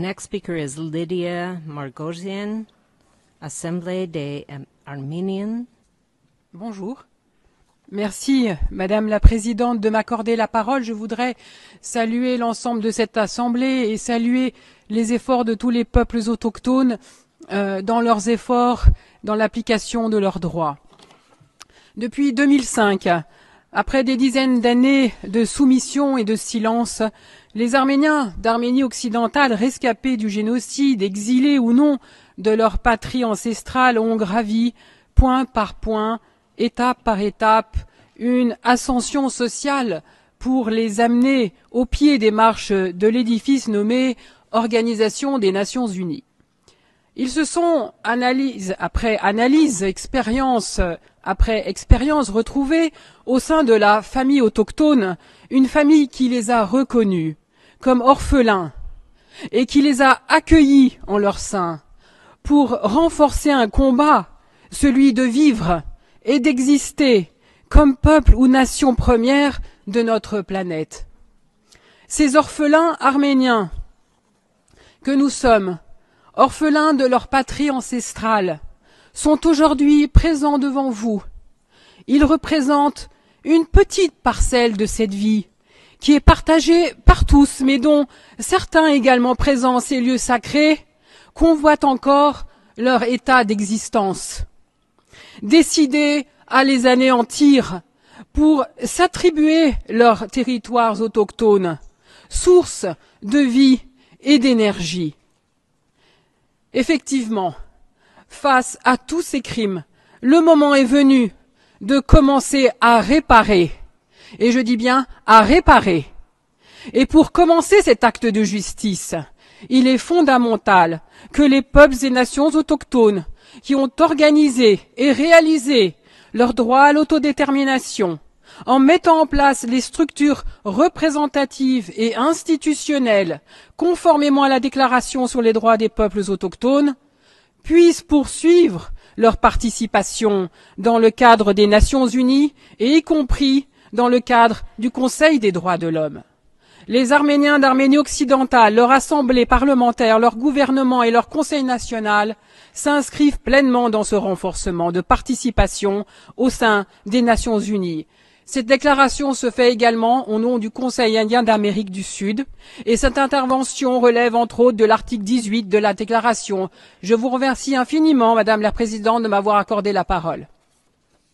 next speaker is Lydia Margosian, Assemblée des Arméniens. Bonjour. Merci, Madame la Présidente, de m'accorder la parole. Je voudrais saluer l'ensemble de cette Assemblée et saluer les efforts de tous les peuples autochtones dans leurs efforts, dans l'application de leurs droits. Depuis 2005, après des dizaines d'années de soumission et de silence, les Arméniens d'Arménie occidentale rescapés du génocide, exilés ou non de leur patrie ancestrale, ont gravi, point par point, étape par étape, une ascension sociale pour les amener au pied des marches de l'édifice nommé Organisation des Nations Unies. Ils se sont, analyse après analyse, expérience après expérience, retrouvés au sein de la famille autochtone, une famille qui les a reconnus comme orphelins et qui les a accueillis en leur sein pour renforcer un combat, celui de vivre et d'exister comme peuple ou nation première de notre planète. Ces orphelins arméniens que nous sommes, orphelins de leur patrie ancestrale, sont aujourd'hui présents devant vous. Ils représentent une petite parcelle de cette vie qui est partagée par tous, mais dont certains également présents en ces lieux sacrés convoitent encore leur état d'existence. Décidés à les anéantir pour s'attribuer leurs territoires autochtones, source de vie et d'énergie. Effectivement, face à tous ces crimes, le moment est venu de commencer à réparer, et je dis bien à réparer. Et pour commencer cet acte de justice, il est fondamental que les peuples et nations autochtones qui ont organisé et réalisé leur droit à l'autodétermination, en mettant en place les structures représentatives et institutionnelles conformément à la Déclaration sur les droits des peuples autochtones, puissent poursuivre leur participation dans le cadre des Nations Unies et y compris dans le cadre du Conseil des droits de l'homme. Les Arméniens d'Arménie occidentale, leur assemblée parlementaire, leur gouvernement et leur Conseil national s'inscrivent pleinement dans ce renforcement de participation au sein des Nations Unies. Cette déclaration se fait également au nom du Conseil indien d'Amérique du Sud et cette intervention relève entre autres de l'article 18 de la déclaration. Je vous remercie infiniment, Madame la Présidente, de m'avoir accordé la parole.